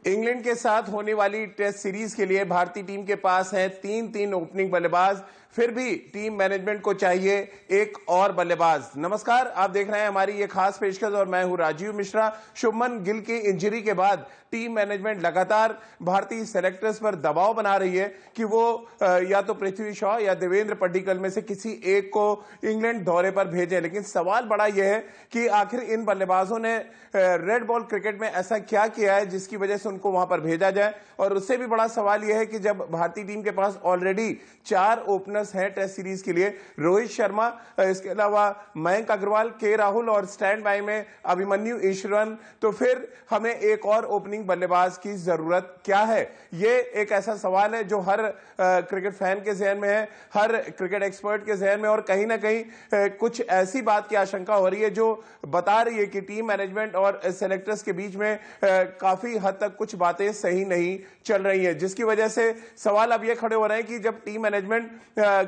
England के साथ होने वाली टेस्ट सीरीज के लिए भारतीय टीम के पास हैं तीन ओपनिंग बल्लेबाज। फिर भी टीम मैनेजमेंट को चाहिए एक और बल्लेबाज। नमस्कार, आप देख रहे हैं हमारी ये खास पेशकश और मैं हूं राजीव मिश्रा। शुभमन गिल की इंजरी के बाद टीम मैनेजमेंट लगातार भारतीय सेलेक्टर्स पर दबाव बना रही है कि वो या तो पृथ्वी शॉ या देवेंद्र पड्डीकल में से किसी एक को इंग्लैंड दौरे पर भेजें। लेकिन सवाल बड़ा यह है कि आखिर इन बल्लेबाजों ने रेड बॉल क्रिकेट में ऐसा क्या किया है जिसकी वजह से उनको वहां पर भेजा जाए। और उससे भी बड़ा सवाल यह है कि जब भारतीय टीम के पास ऑलरेडी 4 ओपनर्स हैं टेस्ट सीरीज के लिए, रोहित शर्मा, इसके अलावा मयंक अग्रवाल, के राहुल और स्टैंड बाय में अभिमन्यु ईश्वरन, तो फिर हमें एक और ओपनिंग बल्लेबाज की जरूरत क्या है? ये एक ऐसा सवाल है जो हर क्रिकेट फैन के जहन में है, हर क्रिकेट एक्सपर्ट के जहन में, और कहीं ना कहीं कुछ ऐसी बात की आशंका हो रही है जो बता रही है कि टीम मैनेजमेंट और सेलेक्टर्स के बीच में काफी हद तक कुछ बातें सही नहीं चल रही है, जिसकी वजह से सवाल अब ये खड़े हो रहे हैं कि जब टीम मैनेजमेंट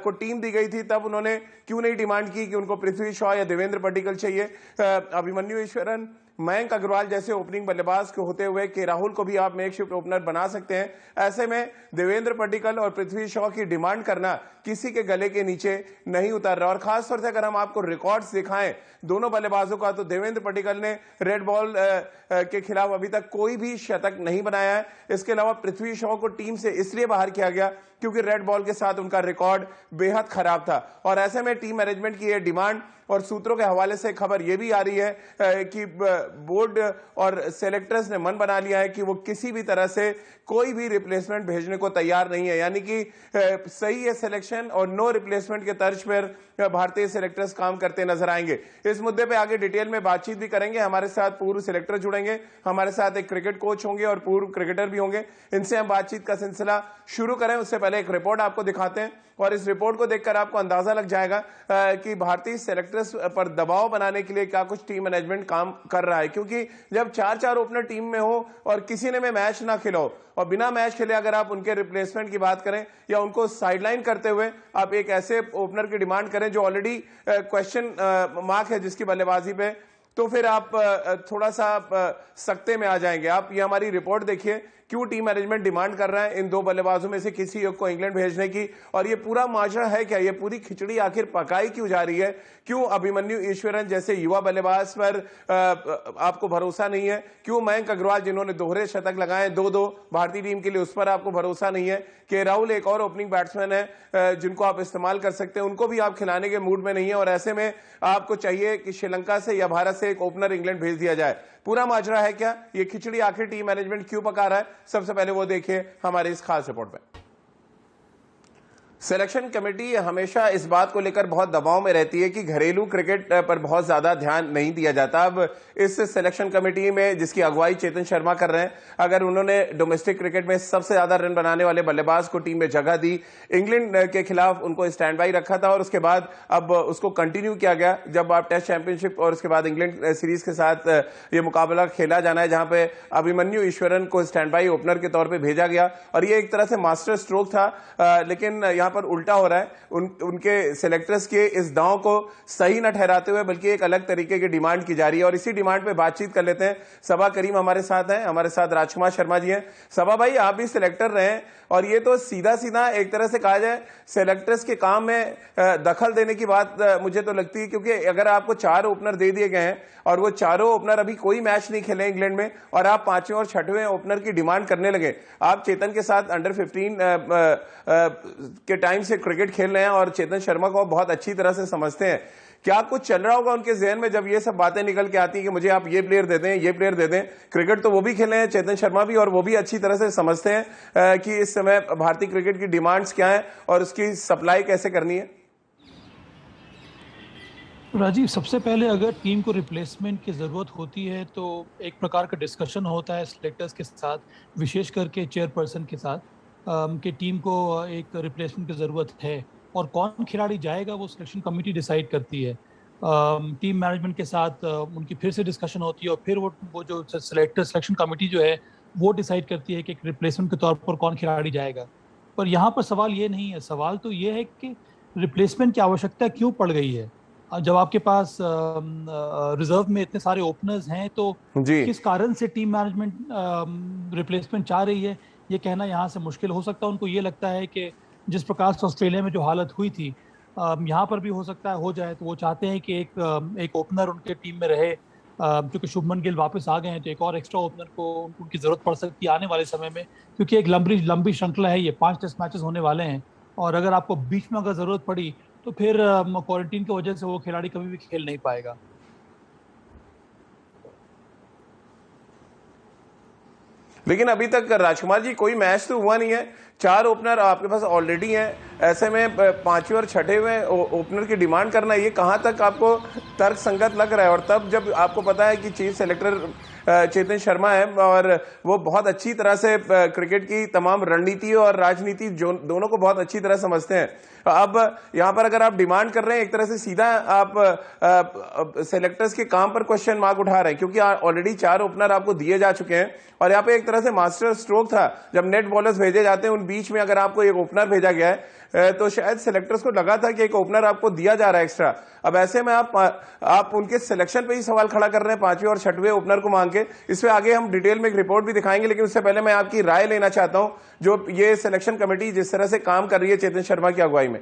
को टीम दी गई थी तब उन्होंने क्यों नहीं डिमांड की कि उनको पृथ्वी शॉ या देवेंद्र पड्डीकल चाहिए। अभिमन्यु ईश्वरन, मयंक अग्रवाल जैसे ओपनिंग बल्लेबाज के होते हुए के राहुल को भी आप मेकशिफ्ट ओपनर बना सकते हैं। ऐसे में देवेंद्र पड्डीकल और पृथ्वी शॉ की डिमांड करना किसी के गले के नीचे नहीं उतर रहा। और खासतौर से अगर हम आपको रिकॉर्ड्स दिखाएं दोनों बल्लेबाजों का, तो देवेंद्र पड्डीकल ने रेड बॉल के खिलाफ अभी तक कोई भी शतक नहीं बनाया है। इसके अलावा पृथ्वी शॉ को टीम से इसलिए बाहर किया गया क्योंकि रेड बॉल के साथ उनका रिकॉर्ड बेहद खराब था। और ऐसे में टीम मैनेजमेंट की यह डिमांड, और सूत्रों के हवाले से खबर यह भी आ रही है कि बोर्ड और सेलेक्टर्स ने मन बना लिया है कि वो किसी भी तरह से कोई भी रिप्लेसमेंट भेजने को तैयार नहीं है। यानी कि सही है सिलेक्शन और नो रिप्लेसमेंट के तर्ज पर भारतीय सेलेक्टर्स काम करते नजर आएंगे। इस मुद्दे पे आगे डिटेल में बातचीत भी करेंगे। हमारे साथ पूर्व सेलेक्टर जुड़ेंगे, हमारे साथ एक क्रिकेट कोच होंगे और पूर्व क्रिकेटर भी होंगे। इनसे हम बातचीत का सिलसिला शुरू करें उससे पहले एक रिपोर्ट आपको दिखाते हैं, और इस रिपोर्ट को देखकर आपको अंदाजा लग जाएगा कि भारतीय सेलेक्टर्स पर दबाव बनाने के लिए क्या कुछ टीम मैनेजमेंट काम कर रहा है। क्योंकि जब 4 ओपनर टीम में हो और किसी ने में मैच ना खेला हो और बिना मैच खेले अगर आप उनके रिप्लेसमेंट की बात करें या उनको साइडलाइन करते हुए आप एक ऐसे ओपनर की डिमांड करें जो ऑलरेडी क्वेश्चन मार्क है जिसकी बल्लेबाजी पे, तो फिर आप थोड़ा सा सकते में आ जाएंगे। आप ये हमारी रिपोर्ट देखिए, क्यों टीम मैनेजमेंट डिमांड कर रहा है इन 2 बल्लेबाजों में से किसी एक को इंग्लैंड भेजने की। और ये पूरा माजरा है क्या, ये पूरी खिचड़ी आखिर पकाई क्यों जा रही है? क्यों अभिमन्यु ईश्वरन जैसे युवा बल्लेबाज पर आपको भरोसा नहीं है? क्यों मयंक अग्रवाल जिन्होंने दोहरे शतक लगाए 2-2 भारतीय टीम के लिए, उस पर आपको भरोसा नहीं है? के राहुल एक और ओपनिंग बैट्समैन है जिनको आप इस्तेमाल कर सकते हैं, उनको भी आप खिलाने के मूड में नहीं है। और ऐसे में आपको चाहिए कि श्रीलंका से या भारत से एक ओपनर इंग्लैंड भेज दिया जाए। पूरा माजरा है क्या, ये खिचड़ी आखिर टीम मैनेजमेंट क्यों पका रहा है? सबसे पहले वो देखिए हमारे इस खास रिपोर्ट में। सिलेक्शन कमेटी हमेशा इस बात को लेकर बहुत दबाव में रहती है कि घरेलू क्रिकेट पर बहुत ज्यादा ध्यान नहीं दिया जाता। अब इस सिलेक्शन कमेटी में जिसकी अगुवाई चेतन शर्मा कर रहे हैं, अगर उन्होंने डोमेस्टिक क्रिकेट में सबसे ज्यादा रन बनाने वाले बल्लेबाज को टीम में जगह दी, इंग्लैंड के खिलाफ उनको स्टैंड बाई रखा था और उसके बाद अब उसको कंटिन्यू किया गया जब आप टेस्ट चैंपियनशिप और उसके बाद इंग्लैंड सीरीज के साथ ये मुकाबला खेला जाना है, जहां पे अभिमन्यु ईश्वरन को स्टैंड बाई ओपनर के तौर पर भेजा गया। और ये एक तरह से मास्टर स्ट्रोक था, लेकिन यहां पर उल्टा हो रहा है। उनके सेलेक्टर्स के इस दांव को सही न ठहराते हुए बल्कि एक अलग तरीके की डिमांड की जा रही है। और इसी डिमांड पे बातचीत कर लेते हैं। सबा करीम हमारे साथ हैं, हमारे साथ राजकुमार शर्मा जी हैं। सबा भाई, आप भी सिलेक्टर रहे हैं और ये तो सीधा सीधा एक तरह से कहा जाए सेलेक्टर्स के काम में दखल देने की बात मुझे तो लगती है, क्योंकि अगर आपको 4 ओपनर दे दिए गए हैं और वो चारों ओपनर अभी कोई मैच नहीं खेले इंग्लैंड में और आप 5वें और 6वें ओपनर की डिमांड करने लगे। आप चेतन के साथ अंडर 15 के टाइम से क्रिकेट खेल रहे हैं और चेतन शर्मा को बहुत अच्छी तरह से समझते हैं। क्या कुछ चल रहा होगा उनके जहन में जब ये सब बातें निकल के आती हैं कि मुझे आप ये प्लेयर दे दें, ये प्लेयर दे दें? क्रिकेट तो वो भी खेले हैं चेतन शर्मा भी, और वो भी अच्छी तरह से समझते हैं कि इस समय भारतीय क्रिकेट की डिमांड्स क्या है और उसकी सप्लाई कैसे करनी है। राजीव, सबसे पहले अगर टीम को रिप्लेसमेंट की ज़रूरत होती है तो एक प्रकार का डिस्कशन होता है सिलेक्टर्स के साथ, विशेष करके चेयरपर्सन के साथ, कि टीम को एक रिप्लेसमेंट की ज़रूरत है और कौन खिलाड़ी जाएगा वो सिलेक्शन कमेटी डिसाइड करती है। टीम मैनेजमेंट के साथ उनकी फिर से डिस्कशन होती है और फिर वो जो सिलेक्शन कमेटी जो है वो डिसाइड करती है कि एक रिप्लेसमेंट के तौर पर कौन खिलाड़ी जाएगा। पर यहाँ पर सवाल ये नहीं है, सवाल तो ये है कि रिप्लेसमेंट की आवश्यकता क्यों पड़ गई है। जब आपके पास रिजर्व में इतने सारे ओपनर्स हैं तो जी। किस कारण से टीम मैनेजमेंट रिप्लेसमेंट चाह रही है, ये कहना यहाँ से मुश्किल हो सकता है। उनको ये लगता है कि जिस प्रकार से ऑस्ट्रेलिया में जो हालत हुई थी यहाँ पर भी हो सकता है हो जाए, तो वो चाहते हैं कि एक ओपनर उनके टीम में रहे। क्योंकि शुभमन गिल वापस आ गए हैं तो एक और एक्स्ट्रा ओपनर को उनकी जरूरत पड़ सकती है आने वाले समय में, क्योंकि एक लंबी लंबी श्रृंखला है, ये 5 टेस्ट मैचेस होने वाले हैं। और अगर आपको बीच में अगर जरूरत पड़ी तो फिर क्वारंटीन की वजह से वो खिलाड़ी कभी भी खेल नहीं पाएगा। लेकिन अभी तक राजकुमार जी कोई मैच तो हुआ नहीं है, 4 ओपनर आपके पास ऑलरेडी हैं, ऐसे में 5वें और 6वें ओपनर की डिमांड करना ये कहां तक आपको तर्क संगत लग रहा है? और तब जब आपको पता है कि चीफ सेलेक्टर चेतन शर्मा है और वो बहुत अच्छी तरह से क्रिकेट की तमाम रणनीति और राजनीति दोनों को बहुत अच्छी तरह समझते हैं। अब यहां पर अगर आप डिमांड कर रहे हैं, एक तरह से सीधा आप सेलेक्टर्स के काम पर क्वेश्चन मार्क उठा रहे हैं, क्योंकि ऑलरेडी 4 ओपनर आपको दिए जा चुके हैं और यहाँ पे एक तरह से मास्टर स्ट्रोक था जब नेट बॉलर्स भेजे जाते हैं, उन बीच में अगर आपको एक ओपनर भेजा गया है तो शायद सेलेक्टर्स को लगा था कि एक ओपनर आपको दिया जा रहा है एक्स्ट्रा। अब ऐसे में आप उनके सिलेक्शन पे ही सवाल खड़ा कर रहे हैं 5वें और 6वें ओपनर को मांग के। इस पे आगे हम डिटेल में एक रिपोर्ट भी दिखाएंगे, लेकिन उससे पहले मैं आपकी राय लेना चाहता हूं जो ये सिलेक्शन कमेटी जिस तरह से काम कर रही है चेतन शर्मा की अगुवाई में।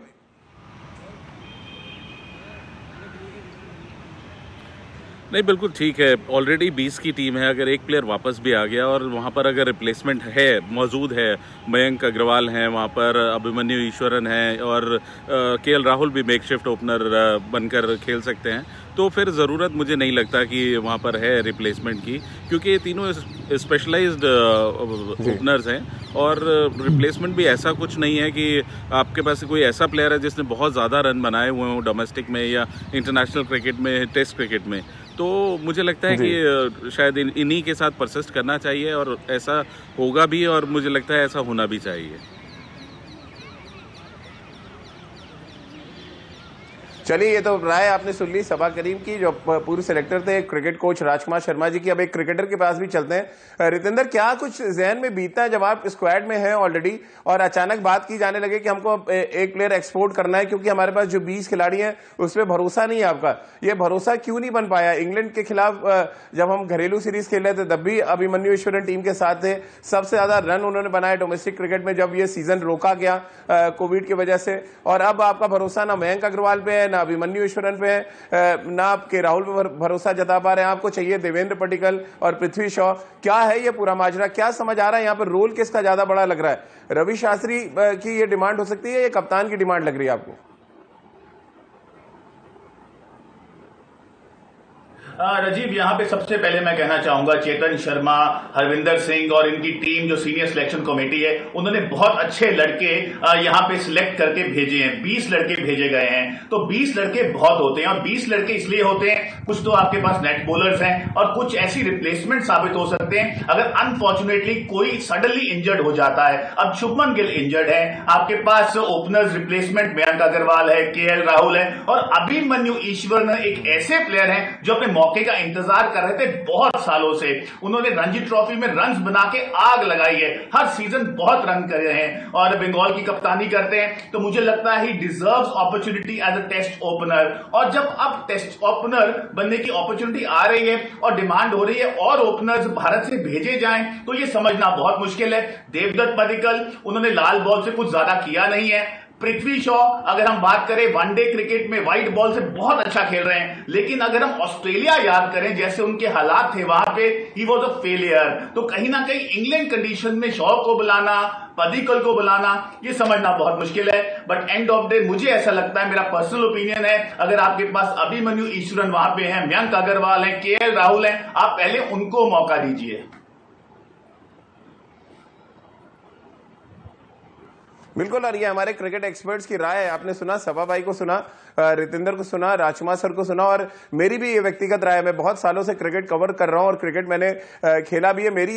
नहीं, बिल्कुल ठीक है। ऑलरेडी 20 की टीम है, अगर एक प्लेयर वापस भी आ गया और वहाँ पर अगर रिप्लेसमेंट है मौजूद है, मयंक अग्रवाल हैं वहाँ पर, अभिमन्यु ईश्वरन हैं और केएल राहुल भी मेकशिफ्ट ओपनर बनकर खेल सकते हैं, तो फिर ज़रूरत मुझे नहीं लगता कि वहाँ पर है रिप्लेसमेंट की, क्योंकि ये तीनों स्पेशलाइज्ड ओपनर्स हैं और रिप्लेसमेंट भी ऐसा कुछ नहीं है कि आपके पास कोई ऐसा प्लेयर है जिसने बहुत ज़्यादा रन बनाए हुए हों डोमेस्टिक में या इंटरनेशनल क्रिकेट में, टेस्ट क्रिकेट में। तो मुझे लगता है कि शायद इन्हीं के साथ परसिस्ट करना चाहिए और ऐसा होगा भी, और मुझे लगता है ऐसा होना भी चाहिए। चलिए, ये तो राय आपने सुन ली सबा करीम की, जो पूर्व सेलेक्टर थे क्रिकेट कोच राजकुमार शर्मा जी की। अब एक क्रिकेटर के पास भी चलते हैं। रितेंद्र, क्या कुछ जहन में बीतता है जब आप स्क्वाड में हैं ऑलरेडी और अचानक बात की जाने लगे कि हमको एक प्लेयर एक्सपोर्ट करना है, क्योंकि हमारे पास जो 20 खिलाड़ी हैं उसमें भरोसा नहीं है आपका? ये भरोसा क्यों नहीं बन पाया? इंग्लैंड के खिलाफ जब हम घरेलू सीरीज खेल रहे थे तब भी अभिमन्यु ईश्वरन टीम के साथ थे, सबसे ज्यादा रन उन्होंने बनाए डोमेस्टिक क्रिकेट में जब ये सीजन रोका गया कोविड की वजह से। और अब आपका भरोसा ना मयंक अग्रवाल पे है, ना अभिमन्यु ईश्वरन पे है, ना आपके राहुल पे भरोसा जता पा रहे हैं। आपको चाहिए देवेंद्र पडिक्कल और पृथ्वी शॉ। क्या है ये पूरा माजरा? क्या समझ आ रहा है यहाँ पर? रोल किसका ज्यादा बड़ा लग रहा है? रवि शास्त्री की ये डिमांड हो सकती है या कप्तान की डिमांड लग रही है आपको? राजीव, यहाँ पे सबसे पहले मैं कहना चाहूंगा चेतन शर्मा, हरविंदर सिंह और इनकी टीम जो सीनियर सिलेक्शन कमेटी है, उन्होंने बहुत अच्छे लड़के यहाँ पे सिलेक्ट करके भेजे हैं। 20 लड़के भेजे गए हैं, तो 20 लड़के बहुत होते हैं। और 20 लड़के इसलिए होते हैं, कुछ तो आपके पास नेट बॉलर्स हैं और कुछ ऐसी रिप्लेसमेंट साबित हो सकते हैं अगर अनफॉर्चुनेटली कोई सडनली इंजर्ड हो जाता है। अब शुभमन गिल इंजर्ड है, आपके पास ओपनर्स रिप्लेसमेंट मयंक अग्रवाल है, केएल राहुल है और अभिमन्यु ईश्वरन एक ऐसे प्लेयर हैं जो अपने मौके का इंतजार कर रहे थे बहुत सालों से। उन्होंने रणजी ट्रॉफी में रन्स बना के आग लगाई है, हर सीजन बहुत रन कर रहे हैं और बंगाल की कप्तानी करते हैं। तो मुझे लगता है he deserves opportunity as a test opener. और जब अब टेस्ट ओपनर बनने की अपॉर्चुनिटी आ रही है और डिमांड हो रही है और ओपनर्स भारत से भेजे जाएं, तो ये समझना बहुत मुश्किल है। देवदत्त पडिक्कल, उन्होंने लाल बॉल से कुछ ज्यादा किया नहीं है। पृथ्वी शॉ, अगर हम बात करें वनडे क्रिकेट में व्हाइट बॉल से बहुत अच्छा खेल रहे हैं, लेकिन अगर हम ऑस्ट्रेलिया याद करें जैसे उनके हालात थे वहां पे, ही वॉज अ फेलियर। तो कहीं ना कहीं इंग्लैंड कंडीशन में शॉ को बुलाना, पडिक्कल को बुलाना, ये समझना बहुत मुश्किल है। बट एंड ऑफ डे मुझे ऐसा लगता है, मेरा पर्सनल ओपिनियन है, अगर आपके पास अभिमन्यु ईश्वरन वहां पे है, मयंक अग्रवाल है, केएल राहुल है, आप पहले उनको मौका दीजिए। बिल्कुल, और ये हमारे क्रिकेट एक्सपर्ट्स की राय है। आपने सुना, सभा भाई को सुना, रितेंद्र को सुना, राजकुमार सर को सुना, और मेरी भी ये व्यक्तिगत राय है। मैं बहुत सालों से क्रिकेट कवर कर रहा हूं और क्रिकेट मैंने खेला भी है। मेरी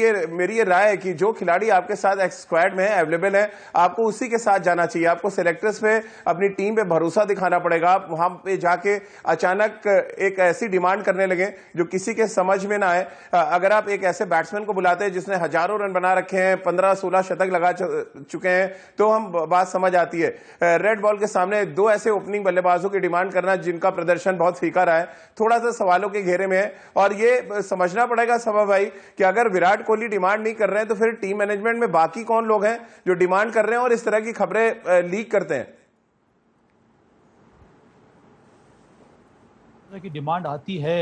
ये राय है कि जो खिलाड़ी आपके साथ स्क्वाड में है, अवेलेबल है, आपको उसी के साथ जाना चाहिए। आपको सेलेक्टर्स पे, अपनी टीम पे भरोसा दिखाना पड़ेगा। आप वहां पे जाके अचानक एक ऐसी डिमांड करने लगे जो किसी के समझ में ना आए। अगर आप एक ऐसे बैट्समैन को बुलाते हैं जिसने हजारों रन बना रखे हैं, 15-16 शतक लगा चुके हैं, तो हम तमाम बात समझ आती है। रेड बॉल के सामने दो ऐसे ओपनिंग बल्लेबाजों की डिमांड करना जिनका प्रदर्शन बहुत फीका रहा है, थोड़ा सा सवालों के घेरे में है। और ये समझना पड़ेगा सबा भाई कि अगर विराट कोहली डिमांड नहीं कर रहे हैं तो फिर टीम मैनेजमेंट में बाकी कौन लोग हैं जो डिमांड कर रहे हैं और इस तरह की खबरें लीक करते हैं। की डिमांड आती है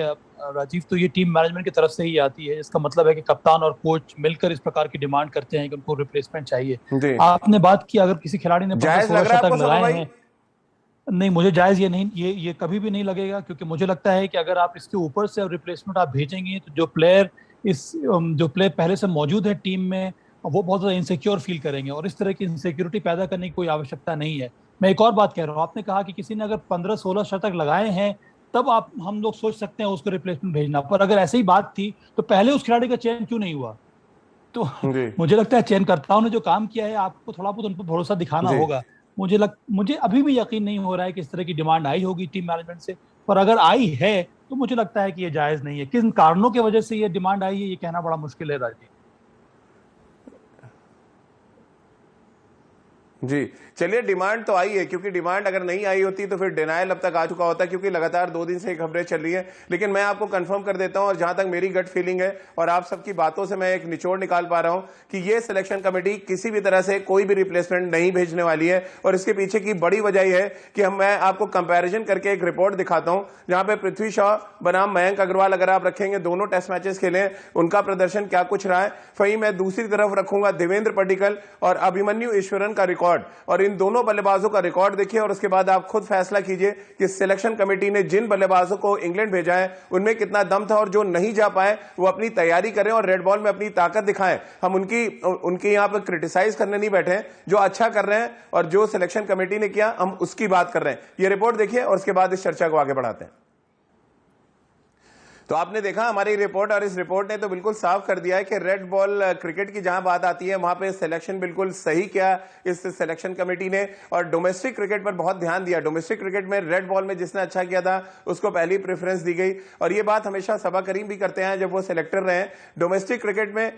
राजीव, तो ये टीम मैनेजमेंट की तरफ से ही आती है। इसका मतलब है कि कप्तान और कोच मिलकर इस प्रकार की डिमांड करते हैं कि उनको रिप्लेसमेंट चाहिए। आपने बात की अगर किसी खिलाड़ी ने 15-16 शतक लगाए हैं, नहीं मुझे जायज ये नहीं, ये कभी भी नहीं लगेगा, क्योंकि मुझे लगता है कि अगर आप इसके ऊपर से रिप्लेसमेंट आप भेजेंगे तो जो प्लेयर पहले से मौजूद है टीम में वो बहुत ज्यादा इनसिक्योर फील करेंगे, और इस तरह की इनसिक्योरिटी पैदा करने की कोई आवश्यकता नहीं है। मैं एक और बात कह रहा हूँ, आपने कहा कि किसी ने अगर 15-16 शतक लगाए हैं तब हम लोग सोच सकते हैं उसको रिप्लेसमेंट भेजना, पर अगर ऐसे ही बात थी तो पहले उस खिलाड़ी का चयन क्यों नहीं हुआ? तो मुझे लगता है चयनकर्ताओं ने जो काम किया है आपको थोड़ा बहुत उन पर भरोसा दिखाना होगा। मुझे अभी भी यकीन नहीं हो रहा है कि इस तरह की डिमांड आई होगी टीम मैनेजमेंट से, पर अगर आई है तो मुझे लगता है कि ये जायज नहीं है। किन कारणों की वजह से ये डिमांड आई है ये कहना बड़ा मुश्किल है राजीव। जी चलिए, डिमांड तो आई है, क्योंकि डिमांड अगर नहीं आई होती तो फिर डिनायल अब तक आ चुका होता, क्योंकि लगातार 2 दिन से खबरें चल रही है। लेकिन मैं आपको कंफर्म कर देता हूं, और जहां तक मेरी गट फीलिंग है और आप सबकी बातों से मैं एक निचोड़ निकाल पा रहा हूं कि ये सिलेक्शन कमेटी किसी भी तरह से कोई भी रिप्लेसमेंट नहीं भेजने वाली है। और इसके पीछे की बड़ी वजह यह है कि मैं आपको कंपेरिजन करके एक रिपोर्ट दिखाता हूं, जहां पे पृथ्वी शॉ बनाम मयंक अग्रवाल अगर आप रखेंगे, दोनों टेस्ट मैचेस खेले, उनका प्रदर्शन क्या कुछ रहा है। वहीं मैं दूसरी तरफ रखूंगा देवेंद्र पडिक्कल और अभिमन्यु ईश्वरन का रिकॉर्ड, और इन दोनों बल्लेबाजों का रिकॉर्ड देखिए और उसके बाद आप खुद फैसला कीजिए कि सिलेक्शन कमेटी ने जिन बल्लेबाजों को इंग्लैंड भेजा है उनमें कितना दम था, और जो नहीं जा पाए वो अपनी तैयारी करें और रेड बॉल में अपनी ताकत दिखाएं। हम उनकी यहां पर क्रिटिसाइज करने नहीं बैठे हैं, जो अच्छा कर रहे हैं और जो सिलेक्शन कमेटी ने किया हम उसकी बात कर रहे हैं। ये रिपोर्ट देखिए और उसके बाद इस चर्चा को आगे बढ़ाते हैं। तो आपने देखा हमारी रिपोर्ट, और इस रिपोर्ट ने तो बिल्कुल साफ कर दिया है कि रेड बॉल क्रिकेट की जहां बात आती है वहां पे सिलेक्शन बिल्कुल सही किया इस सिलेक्शन कमेटी ने, और डोमेस्टिक क्रिकेट पर बहुत ध्यान दिया। डोमेस्टिक क्रिकेट में रेड बॉल में जिसने अच्छा किया था उसको पहली प्रेफरेंस दी गई, और ये बात हमेशा सबा करीम भी करते हैं जब वो सिलेक्टर रहे। डोमेस्टिक क्रिकेट में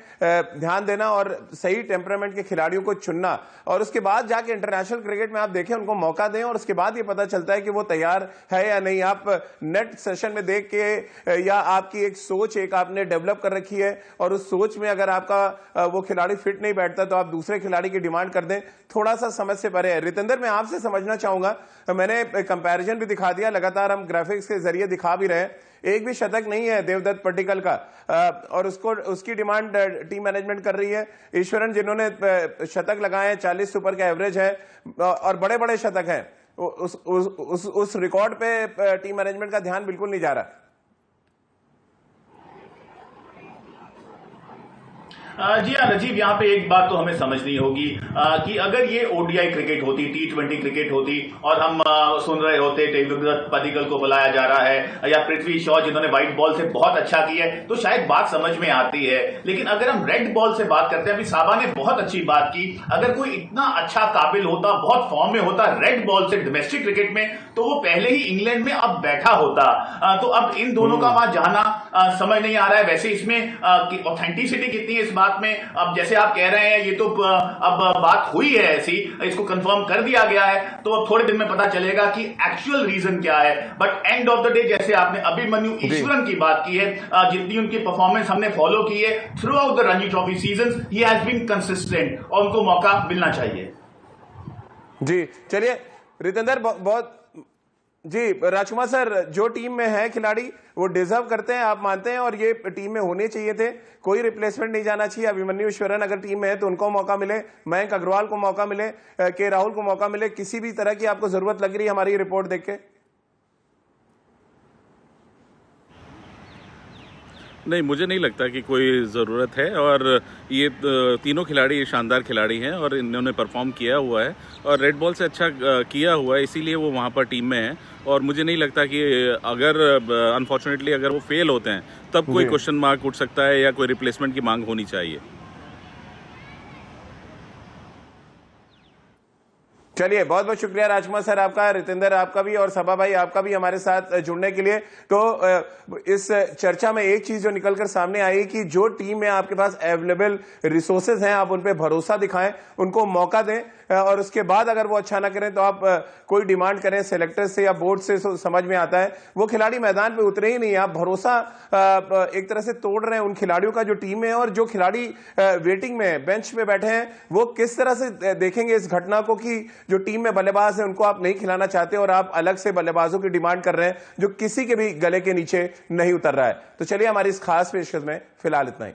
ध्यान देना और सही टेम्परामेंट के खिलाड़ियों को चुनना, और उसके बाद जाके इंटरनेशनल क्रिकेट में आप देखें उनको मौका दें, और उसके बाद ये पता चलता है कि वो तैयार है या नहीं। आप नेट सेशन में देख के या आपकी एक सोच एक आपने डेवलप कर रखी है, और उस सोच में अगर आपका वो खिलाड़ी फिट नहीं बैठता तो आप दूसरे खिलाड़ी की डिमांड कर दें, थोड़ा सा समझ से परे है। रितेंद्र, मैं आपसे समझना चाहूंगा, मैंने कंपैरिजन भी दिखा दिया, लगातार हम ग्राफिक्स के जरिए दिखा भी रहे, एक भी शतक नहीं है देवदत्त पडिक्कल का, और उसकी डिमांड टीम मैनेजमेंट कर रही है। ईश्वरन जिन्होंने शतक लगाए हैं, 40 सुपर का एवरेज है और बड़े बड़े शतक हैं, उस रिकॉर्ड पे टीम मैनेजमेंट का ध्यान बिल्कुल नहीं जा रहा। जी हाँ राजीव, यहाँ पे एक बात तो हमें समझनी होगी कि अगर ये ओडीआई क्रिकेट होती, T20 क्रिकेट होती, और हम सुन रहे होते देवदत्त पडिक्कल को बुलाया जा रहा है या पृथ्वी शॉ जिन्होंने व्हाइट बॉल से बहुत अच्छा किया है, तो शायद बात समझ में आती है। लेकिन अगर हम रेड बॉल से बात करते हैं, अभी साबा ने बहुत अच्छी बात की, अगर कोई इतना अच्छा काबिल होता, बहुत फॉर्म में होता रेड बॉल से डोमेस्टिक क्रिकेट में, तो वो पहले ही इंग्लैंड में अब बैठा होता। तो अब इन दोनों का वहां जाना समझ नहीं आ रहा है। वैसे इसमें ऑथेंटिसिटी कितनी है इस बात में, अब जैसे आप कह रहे हैं ये तो अब बात हुई है ऐसी, इसको कंफर्म कर दिया गया है, तो अब थोड़े दिन में पता चलेगा कि एक्चुअल रीजन क्या है। But end of the day, जैसे आपने अभिमन्यु ईश्वरन की बात की है, जितनी उनकी परफॉर्मेंस हमने फॉलो की है through the Ranji trophy season, he has been consistent और उनको मौका मिलना चाहिए। जी चलिए रितेंद्र, बहुत जी राजकुमार सर, जो टीम में है खिलाड़ी वो डिजर्व करते हैं, आप मानते हैं, और ये टीम में होने चाहिए थे, कोई रिप्लेसमेंट नहीं जाना चाहिए। अभिमन्यु ईश्वरन अगर टीम में है तो उनको मौका मिले, मयंक अग्रवाल को मौका मिले, के राहुल को मौका मिले, किसी भी तरह की आपको जरूरत लग रही है हमारी रिपोर्ट देख के? नहीं, मुझे नहीं लगता कि कोई ज़रूरत है, और ये तीनों खिलाड़ी शानदार खिलाड़ी हैं और इन्होंने परफॉर्म किया हुआ है और रेड बॉल से अच्छा किया हुआ है, इसीलिए वो वहाँ पर टीम में हैं। और मुझे नहीं लगता कि अगर अनफॉर्चुनेटली अगर वो फेल होते हैं तब कोई क्वेश्चन मार्क उठ सकता है या कोई रिप्लेसमेंट की मांग होनी चाहिए। चलिए, बहुत बहुत शुक्रिया राजकुमार सर आपका, रितेंद्र आपका भी, और सभा भाई आपका भी हमारे साथ जुड़ने के लिए। तो इस चर्चा में एक चीज जो निकलकर सामने आई कि जो टीम में आपके पास अवेलेबल रिसोर्सेज हैं, आप उन पे भरोसा दिखाएं, उनको मौका दें, और उसके बाद अगर वो अच्छा ना करें तो आप कोई डिमांड करें सेलेक्टर से या बोर्ड से, समझ में आता है। वो खिलाड़ी मैदान पे उतरे ही नहीं, आप भरोसा एक तरह से तोड़ रहे हैं उन खिलाड़ियों का जो टीम में, और जो खिलाड़ी वेटिंग में बेंच पे बैठे हैं वो किस तरह से देखेंगे इस घटना को कि जो टीम में बल्लेबाज है उनको आप नहीं खिलाना चाहते और आप अलग से बल्लेबाजों की डिमांड कर रहे हैं जो किसी के भी गले के नीचे नहीं उतर रहा है। तो चलिए, हमारी इस खास पेशकश में फिलहाल इतना ही।